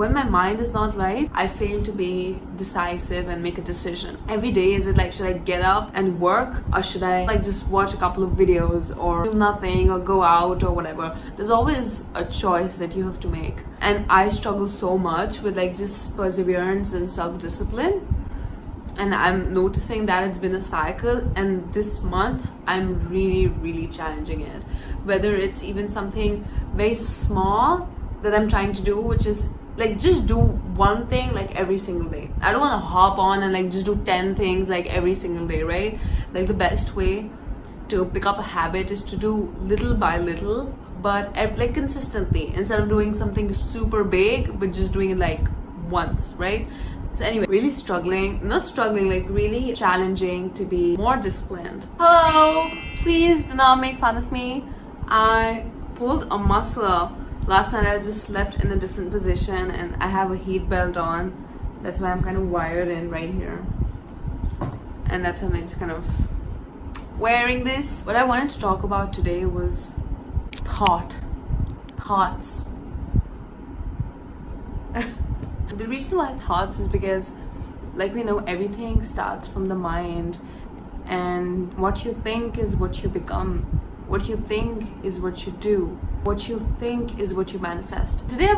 when my mind is not right, I fail to be decisive and make a decision. Every day, is it like, should I get up and work, or should I like just watch a couple of videos or do nothing or go out or whatever? There's always a choice that you have to make. And I struggle so much with like just perseverance and self-discipline. And I'm noticing that it's been a cycle, and this month I'm really challenging it. Whether it's even something very small that I'm trying to do, which is like just do one thing like every single day. I don't want to hop on and like just do 10 things like every single day, right? Like the best way to pick up a habit is to do little by little, but like consistently, instead of doing something super big but just doing it like once, right? So anyway, really really challenging to be more disciplined. Hello, please do not make fun of me. I pulled a muscle last night. I just slept in a different position, and I have a heat belt on. That's why I'm kind of wired in right here, and that's why I'm just kind of wearing this. What I wanted to talk about today was thoughts. The reason why thoughts is because, like we know, everything starts from the mind, and what you think is what you become. What you think is what you do. What you think is what you manifest. Today I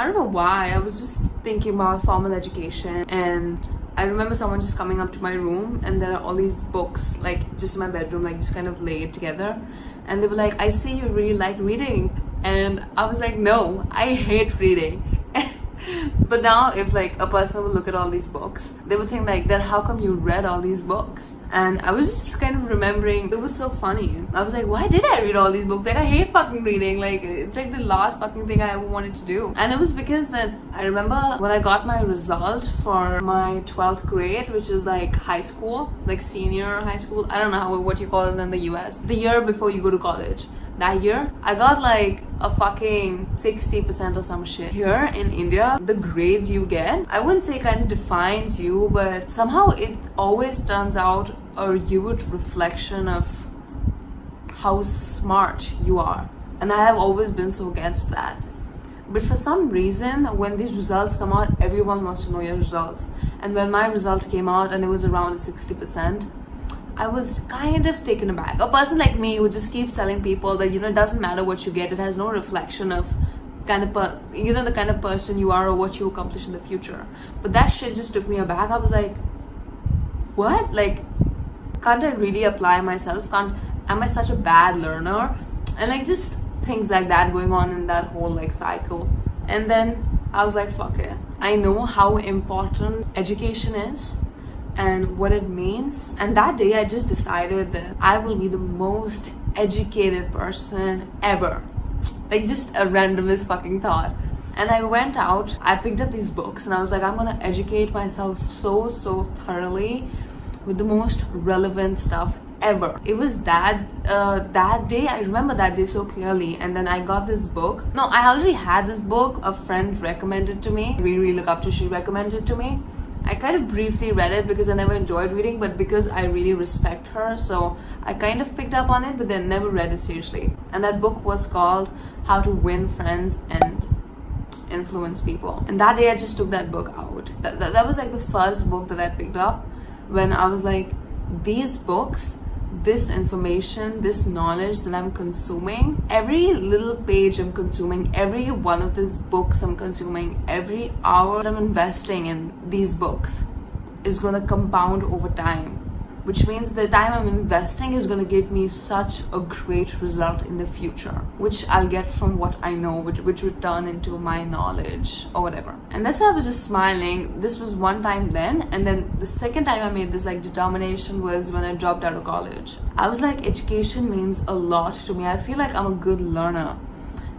don't know why, I was just thinking about formal education, and I remember someone just coming up to my room, and there are all these books like just in my bedroom, like just kind of laid together, and they were like, I see you really like reading. And I was like, no, I hate reading. But now if like a person would look at all these books, they would think like, then how come you read all these books? And I was just kind of remembering, it was so funny. I was like, why did I read all these books? Like, I hate fucking reading. Like, it's like the last fucking thing I ever wanted to do. And it was because that I remember when I got my result for my 12th grade, which is like high school, like senior high school. I don't know what you call it in the US. The year before you go to college. That year, I got like a fucking 60% or some shit. Here in India, the grades you get, I wouldn't say kind of defines you, but somehow it always turns out a huge reflection of how smart you are. And I have always been so against that. But for some reason, when these results come out, everyone wants to know your results. And when my result came out and it was around 60%, I was kind of taken aback. A person like me who just keeps telling people that, you know, it doesn't matter what you get, it has no reflection of kind of the kind of person you are or what you accomplish in the future. But that shit just took me aback. I was like, what? Like, can't I really apply myself? Am I such a bad learner? And like just things like that going on in that whole like cycle. And then I was like, fuck it. I know how important education is and what it means. And that day I just decided that I will be the most educated person ever. Like just a randomest fucking thought. And I went out, I picked up these books, and I was like, I'm gonna educate myself so thoroughly with the most relevant stuff ever. It was that day, I remember that day so clearly. And then I got this book. No, I already had this book. A friend recommended it to me. Really look up to, she recommended it to me. I kind of briefly read it because I never enjoyed reading, but because I really respect her, so I kind of picked up on it, but then never read it seriously. And that book was called How to Win Friends and Influence People. And that day I just took that book out. That was like the first book that I picked up when I was like, these books, this information, this knowledge that I'm consuming, every little page I'm consuming, every one of these books I'm consuming, every hour that I'm investing in these books is going to compound over time, which means the time I'm investing is going to give me such a great result in the future, which I'll get from what I know, which would turn into my knowledge or whatever. And that's why I was just smiling. This was one time then, and then the second time I made this like determination was when I dropped out of college. I was like, education means a lot to me. I feel like I'm a good learner,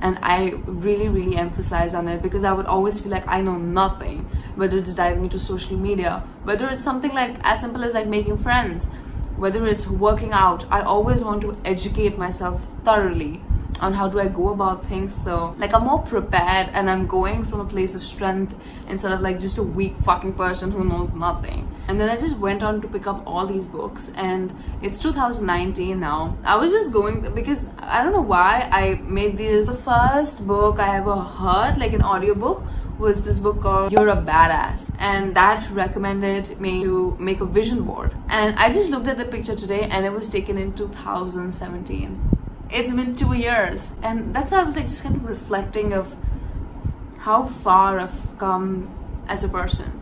and I really emphasize on it because I would always feel like I know nothing, whether it's diving into social media, whether it's something like as simple as like making friends, whether it's working out. I always want to educate myself thoroughly on how do I go about things, so like I'm more prepared and I'm going from a place of strength instead of like just a weak fucking person who knows nothing. And then I just went on to pick up all these books, and it's 2019 now. I was just going because I don't know why I made this. The first book I ever heard, like an audiobook, was this book called You're a Badass, and that recommended me to make a vision board. And I just looked at the picture today, and it was taken in 2017. It's been 2 years, and that's why I was like just kind of reflecting of how far I've come as a person,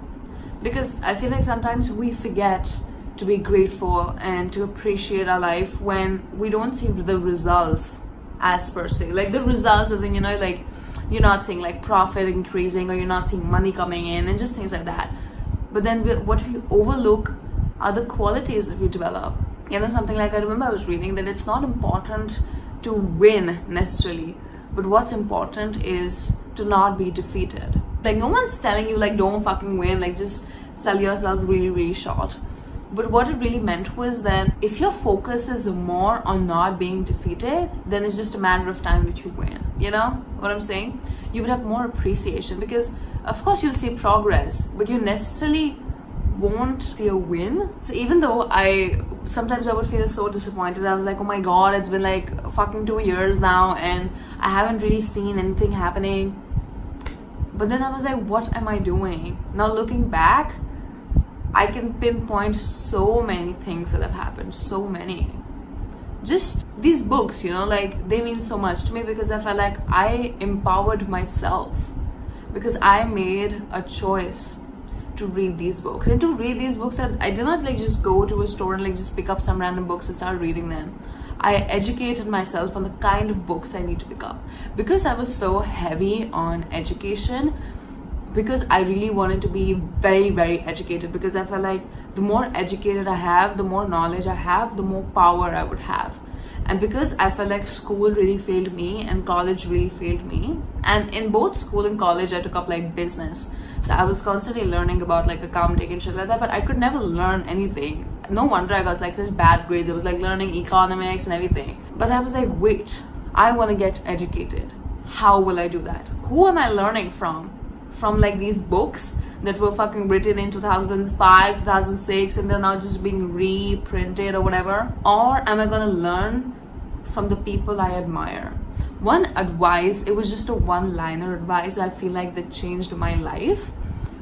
because I feel like sometimes we forget to be grateful and to appreciate our life when we don't see the results as per se. Like the results as in, you know, like you're not seeing like profit increasing, or you're not seeing money coming in and just things like that. But then what we overlook are the qualities that we develop. You know, something like I remember I was reading that it's not important to win necessarily, but what's important is to not be defeated. Like no one's telling you like don't fucking win, like just sell yourself really, really short. But what it really meant was that if your focus is more on not being defeated, then it's just a matter of time that you win. You know what I'm saying? You would have more appreciation, because of course you'll see progress, but you necessarily won't see a win. So even though sometimes I would feel so disappointed, I was like, oh my god, it's been like fucking 2 years now and I haven't really seen anything happening. But then I was like, what am I doing? Now looking back, I can pinpoint so many things that have happened, so many. Just these books, you know, like they mean so much to me, because I felt like I empowered myself, because I made a choice to read these books. And to read these books, I did not like just go to a store and like just pick up some random books and start reading them. I educated myself on the kind of books I need to pick up, because I was so heavy on education, because I really wanted to be very, very educated, because I felt like the more educated I have, the more knowledge I have, the more power I would have. And because I felt like school really failed me and college really failed me, and in both school and college I took up like business, so I was constantly learning about like accounting and shit like that, but I could never learn anything. No wonder I got like such bad grades. I was like learning economics and everything. But I was like, wait, I want to get educated. How will I do that? Who am I learning from? From like these books that were fucking written in 2005, 2006, and they're now just being reprinted or whatever? Or am I gonna learn from the people I admire? One advice, it was just a one-liner advice I feel like that changed my life,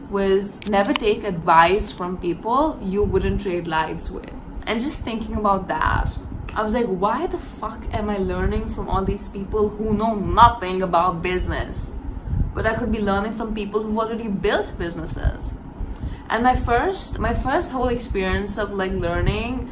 was never take advice from people you wouldn't trade lives with. And just thinking about that, I was like, why the fuck am I learning from all these people who know nothing about business? But I could be learning from people who've already built businesses. And my first whole experience of like learning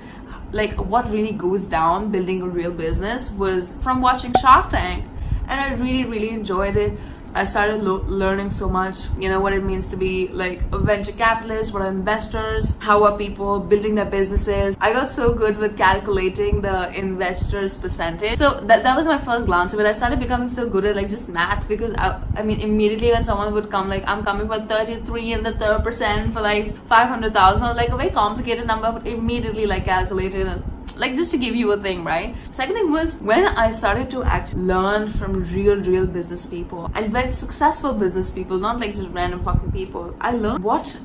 like what really goes down building a real business was from watching Shark Tank, and I really, really enjoyed it. I started learning so much, you know, what it means to be like a venture capitalist, what are investors, how are people building their businesses. I got so good with calculating the investors' percentage. So that was my first glance of it. I started becoming so good at like just math, because I mean, immediately when someone would come like, I'm coming for 33 and the third percent for like 500,000, like a very complicated number, but immediately like calculated and like just to give you a thing, right? Second thing was when I started to actually learn from real business people, and very successful business people, not like just random fucking people. I learned what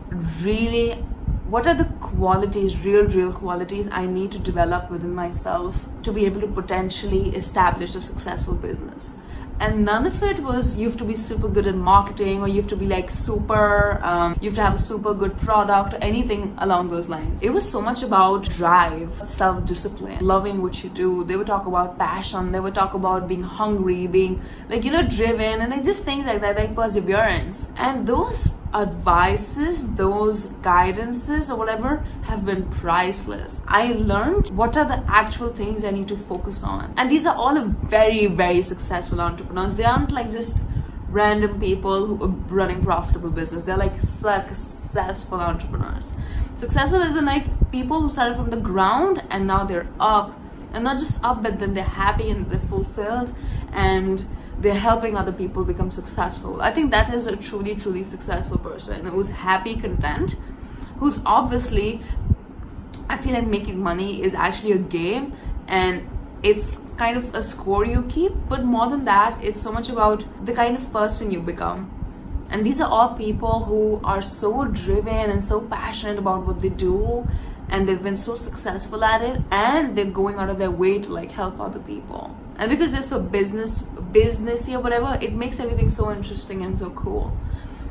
are the qualities, real qualities I need to develop within myself to be able to potentially establish a successful business. And none of it was you have to be super good at marketing, or you have to be like super, you have to have a super good product or anything along those lines. It was so much about drive, self-discipline, loving what you do. They would talk about passion, they would talk about being hungry, being like, you know, driven, and like just things like that, like perseverance. And those advices, those guidances or whatever have been priceless. I learned what are the actual things I need to focus on. And these are all very successful entrepreneurs. They aren't like just random people who are running profitable business. They're like successful entrepreneurs. Successful is in like people who started from the ground and now they're up. And not just up, but then they're happy and they're fulfilled and they're helping other people become successful. I think that is a truly successful person who's happy, content, who's obviously, I feel like making money is actually a game and it's kind of a score you keep, but more than that, it's so much about the kind of person you become. And these are all people who are so driven and so passionate about what they do, and they've been so successful at it, and they're going out of their way to like help other people. And because they're so businessy or whatever, it makes everything so interesting and so cool.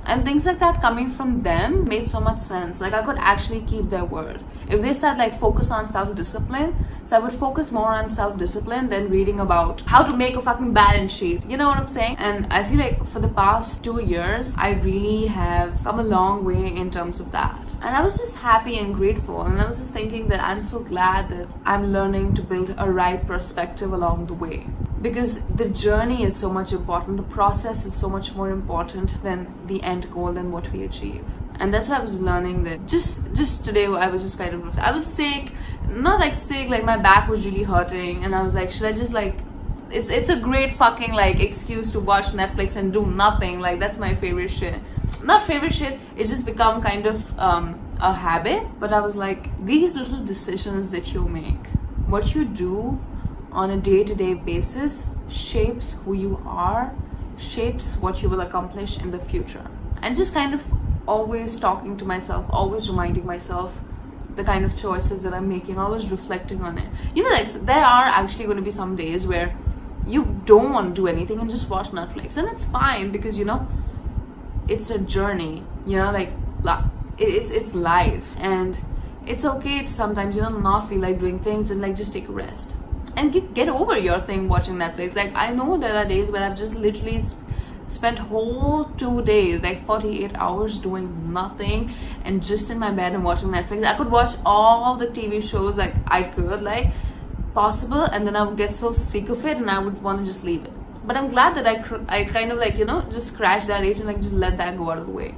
And things like that coming from them made so much sense. Like, I could actually keep their word. If they said like focus on self-discipline, so I would focus more on self-discipline than reading about how to make a fucking balance sheet. You know what I'm saying? And I feel like for the past 2 years, I really have come a long way in terms of that. And I was just happy and grateful. And I was just thinking that I'm so glad that I'm learning to build a right perspective along the way. Because the journey is so much important. The process is so much more important than the end goal, than what we achieve. And that's why I was learning that just today I was just kind of, I was sick, not like sick, like my back was really hurting, and I was like, should I just like, it's a great fucking like excuse to watch Netflix and do nothing. Like, that's my favorite shit. Not favorite shit, it's just become kind of a habit. But I was like, these little decisions that you make, what you do on a day-to-day basis, shapes who you are, shapes what you will accomplish in the future. And just kind of always talking to myself, always reminding myself the kind of choices that I'm making, always reflecting on it. You know, like, there are actually going to be some days where you don't want to do anything and just watch Netflix, and it's fine, because, you know, it's a journey, you know, like, it's life, and it's okay to sometimes, you know, not feel like doing things and like just take a rest and get over your thing watching Netflix. Like, I know there are days where I've just literally spent whole 2 days, like 48 hours doing nothing and just in my bed and watching Netflix. I could watch all the TV shows like I could, like, possible, and then I would get so sick of it and I would want to just leave it. But I'm glad that I kind of like, you know, just scratch that itch and like just let that go out of the way,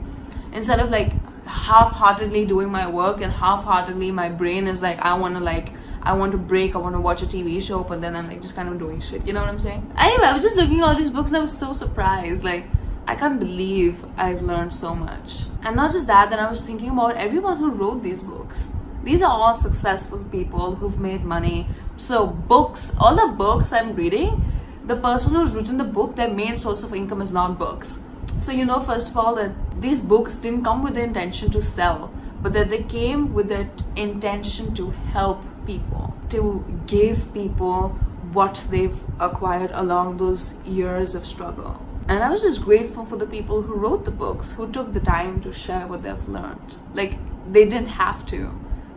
instead of like half-heartedly doing my work, and half-heartedly my brain is like, I want to break, I want to watch a TV show, but then I'm like just kind of doing shit. You know what I'm saying? Anyway, I was just looking at all these books and I was so surprised. Like, I can't believe I've learned so much. And not just that, then I was thinking about everyone who wrote these books. These are all successful people who've made money. So books, all the books I'm reading, the person who's written the book, their main source of income is not books. So, you know, first of all, that these books didn't come with the intention to sell, but that they came with the intention to help people, to give people what they've acquired along those years of struggle. And I was just grateful for the people who wrote the books, who took the time to share what they've learned. Like, they didn't have to,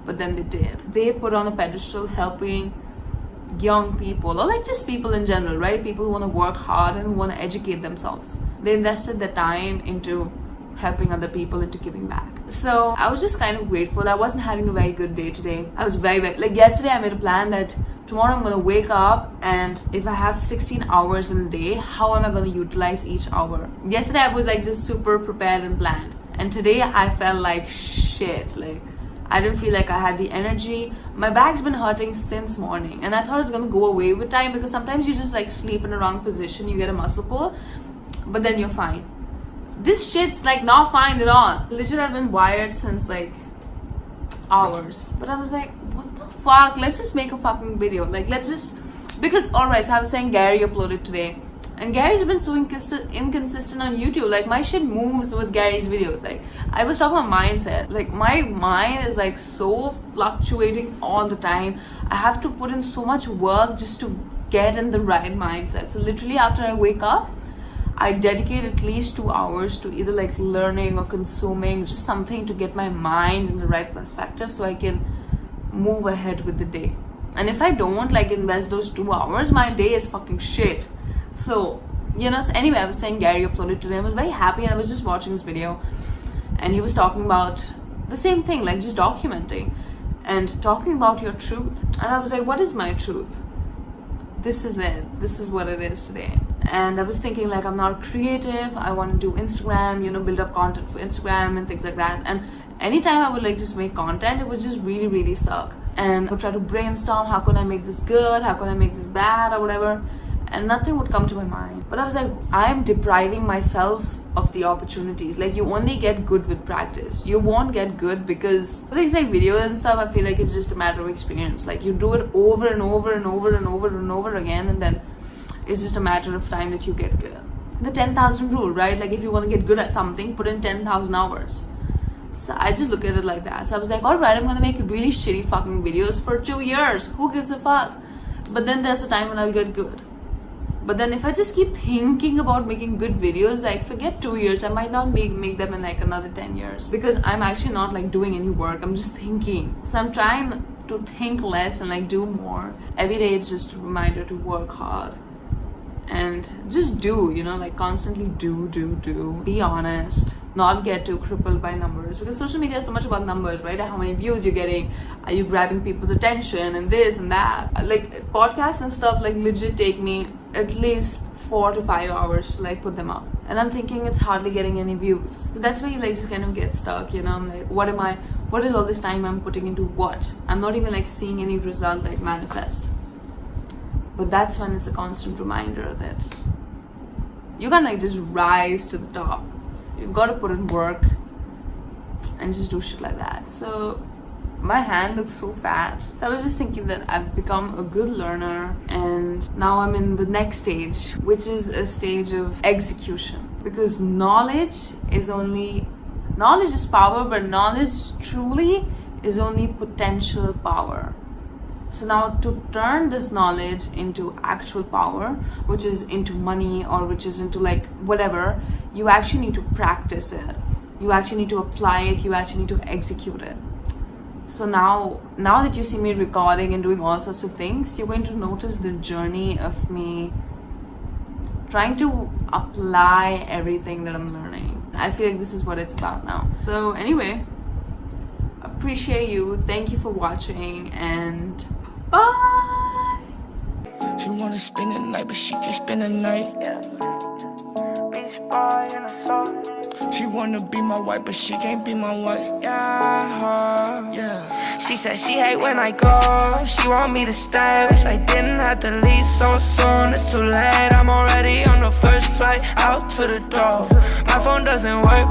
but then they did. They put on a pedestal helping young people, or like just people in general, right? People who want to work hard and who want to educate themselves. They invested their time into helping other people, into giving back. So I was just kind of grateful. I wasn't having a very good day today. I was very like, yesterday I made a plan that tomorrow I'm going to wake up, and if I have 16 hours in a day, how am I going to utilize each hour? Yesterday I was like just super prepared and planned, and today I felt like shit. Like, I didn't feel like I had the energy. My back's been hurting since morning, and I thought it's gonna go away with time, because sometimes you just like sleep in the wrong position, you get a muscle pull, but then you're fine. This shit's like not fine at all. Literally, I've been wired since like hours. But I was like, what the fuck? Let's just make a fucking video. Like, let's just, because alright, so I was saying Gary uploaded today. And Gary's been so inconsistent on YouTube. Like, my shit moves with Gary's videos. Like, I was talking about mindset. Like, my mind is like so fluctuating all the time. I have to put in so much work just to get in the right mindset. So literally after I wake up, I dedicate at least 2 hours to either like learning or consuming just something to get my mind in the right perspective so I can move ahead with the day. And if I don't like invest those 2 hours, my day is fucking shit. So, you know, so anyway, I was saying Gary uploaded today. I was very happy, and I was just watching this video, and he was talking about the same thing, like just documenting and talking about your truth. And I was like, what is my truth? This is it. This is what it is today. And I was thinking, like, I'm not creative. I want to do Instagram, you know, build up content for Instagram and things like that. And anytime I would like just make content, it would just really, really suck. And I would try to brainstorm, how can I make this good? How can I make this bad or whatever? And nothing would come to my mind. But I was like, I'm depriving myself of the opportunities. Like, you only get good with practice. You won't get good because things like videos and stuff, I feel like it's just a matter of experience. Like, you do it over and over and over and over and over again, and then it's just a matter of time that you get good. The 10,000 rule, right? Like, if you want to get good at something, put in 10,000 hours. So I just look at it like that. So I was like, alright, I'm gonna make really shitty fucking videos for 2 years. Who gives a fuck? But then there's a time when I'll get good. But then if I just keep thinking about making good videos, like forget 2 years, I might not make them in like another 10 years, because I'm actually not like doing any work, I'm just thinking. So I'm trying to think less and like do more. Every day it's just a reminder to work hard and just do, you know, like constantly do. Be honest, not get too crippled by numbers, because social media is so much about numbers, right? How many views you're getting, are you grabbing people's attention, and this and that. Like podcasts and stuff like legit take me at least 4 to 5 hours to like put them up, and I'm thinking it's hardly getting any views. So that's where you like just kind of get stuck, you know. I'm like, what is all this time I'm putting into what? I'm not even like seeing any result like manifest. But that's when it's a constant reminder that you can't like just rise to the top. You've got to put in work and just do shit like that. So my hand looks so fat. So I was just thinking that I've become a good learner, and now I'm in the next stage, which is a stage of execution. Because knowledge is power, but knowledge truly is only potential power. So now to turn this knowledge into actual power, which is into money or which is into like whatever, you actually need to practice it. You actually need to apply it. You actually need to execute it. So now that you see me recording and doing all sorts of things, you're going to notice the journey of me trying to apply everything that I'm learning. I feel like this is what it's about now. So anyway, appreciate you. Thank you for watching, and bye. She wanna spend the night, but she can't spend the night. Yeah. Beach boy in a soul. She wanna be my wife, but she can't be my wife. Yeah. She said she hate when I go. She want me to stay. Wish I didn't have to leave so soon. It's too late. I'm already on the first flight out to the door. My phone doesn't work.